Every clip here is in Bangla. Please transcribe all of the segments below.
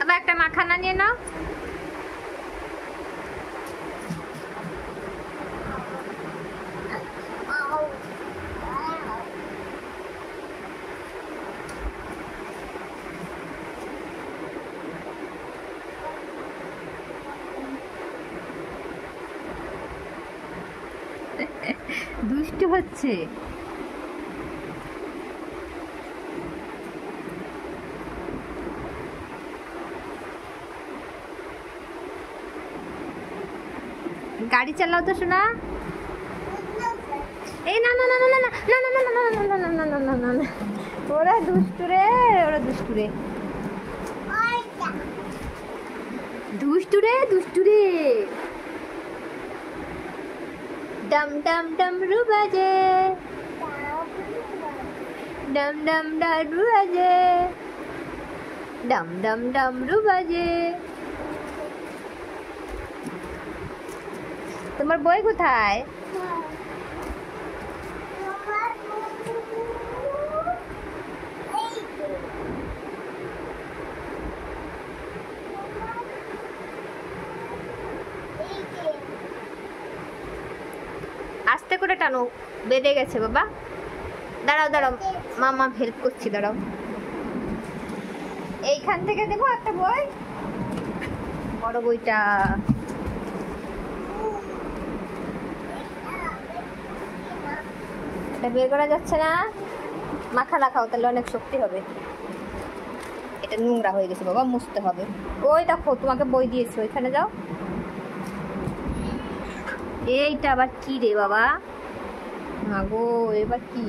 বাবা একটা মাখানা নিয়ে নাও। দুষ্টু হচ্ছে। গাড়ি চালাও তো শোনা। এই না না না না না না না না না না না না না না না না, ওরা দুষ্টু রে, ওরা দুষ্টু রে, দুষ্টু রে, দুষ্টু রে। ডম ডম ডমরু বাজে, ডম ডম ডমরু বাজে, ডম ডম ডমরু বাজে। তোমার বই কোথায়? আস্তে করে টানো, বেঁধে গেছে বাবা। দাঁড়াও দাঁড়াও, মামা হেল্প করছি, দাঁড়াও। এইখান থেকে দেবো একটা বই, বড় বইটা। এটা বের করা যাচ্ছে না, মাথা রাখাও, তাহলে অনেক শক্তি হবে। এটা নোংরা হয়ে গেছে বাবা, মুছতে হবে। ওই দেখো তোমাকে বই দিয়েছে, ওইখানে যাও। এইটা আবার কি রে বাবা? মাগো এবার কি?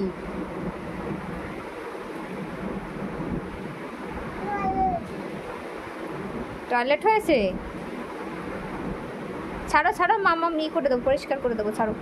টয়লেট হয়েছে? ছাড়ো ছাড়ো, মামা ই করে দেবো, পরিষ্কার করে দেবো, ছাড়ো।